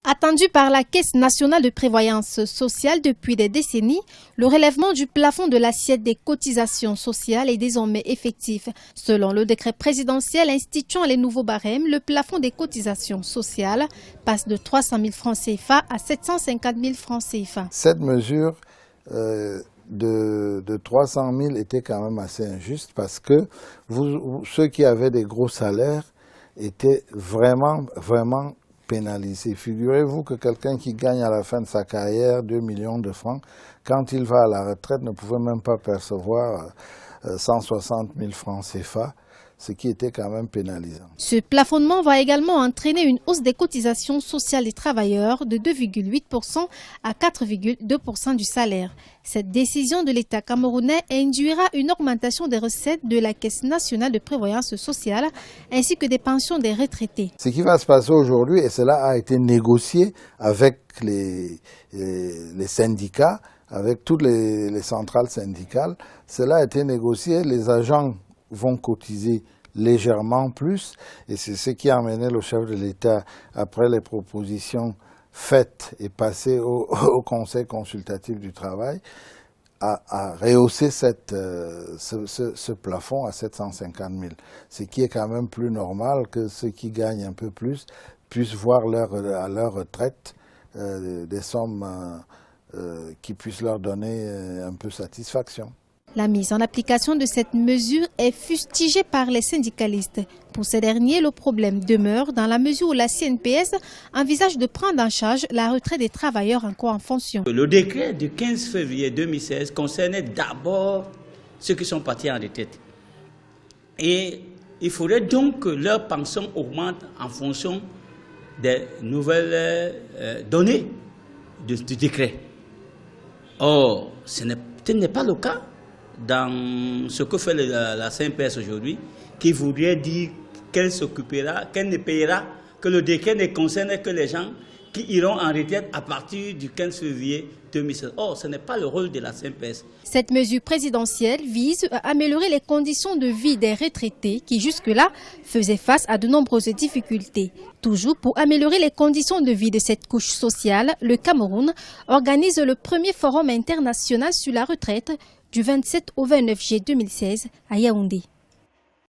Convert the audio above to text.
Attendu par la Caisse nationale de prévoyance sociale depuis des décennies, le relèvement du plafond de l'assiette des cotisations sociales est désormais effectif. Selon le décret présidentiel instituant les nouveaux barèmes, le plafond des cotisations sociales passe de 300 000 francs CFA à 750 000 francs CFA. Cette mesure de 300 000 était quand même assez injuste parce que ceux qui avaient des gros salaires étaient vraiment pénalisé. Figurez-vous que quelqu'un qui gagne à la fin de sa carrière 2 millions de francs, quand il va à la retraite, ne pouvait même pas percevoir 160 000 francs CFA, ce qui était quand même pénalisant. Ce plafonnement va également entraîner une hausse des cotisations sociales des travailleurs de 2,8% à 4,2% du salaire. Cette décision de l'État camerounais induira une augmentation des recettes de la Caisse nationale de prévoyance sociale ainsi que des pensions des retraités. Ce qui va se passer aujourd'hui, et cela a été négocié avec les syndicats, avec toutes les centrales syndicales, cela a été négocié, les agents vont cotiser légèrement plus, et c'est ce qui a amené le chef de l'État, après les propositions faites et passées au Conseil consultatif du travail, à rehausser ce plafond à 750 000. Ce qui est quand même plus normal que ceux qui gagnent un peu plus puissent voir à leur retraite des sommes qui puissent leur donner un peu satisfaction. La mise en application de cette mesure est fustigée par les syndicalistes. Pour ces derniers, le problème demeure dans la mesure où la CNPS envisage de prendre en charge la retraite des travailleurs encore en fonction. Le décret du 15 février 2016 concernait d'abord ceux qui sont partis en retraite. Et il faudrait donc que leur pension augmente en fonction des nouvelles données du décret. Or, ce n'est pas le cas dans ce que fait la CNPS aujourd'hui, qui voudrait dire qu'elle s'occupera, qu'elle ne payera, que le décret ne concerne que les gens qui iront en retraite à partir du 15 février 2016. Or, ce n'est pas le rôle de la CNPS. Cette mesure présidentielle vise à améliorer les conditions de vie des retraités qui jusque-là faisaient face à de nombreuses difficultés. Toujours pour améliorer les conditions de vie de cette couche sociale, le Cameroun organise le premier forum international sur la retraite du 27 au 29 juillet 2016 à Yaoundé.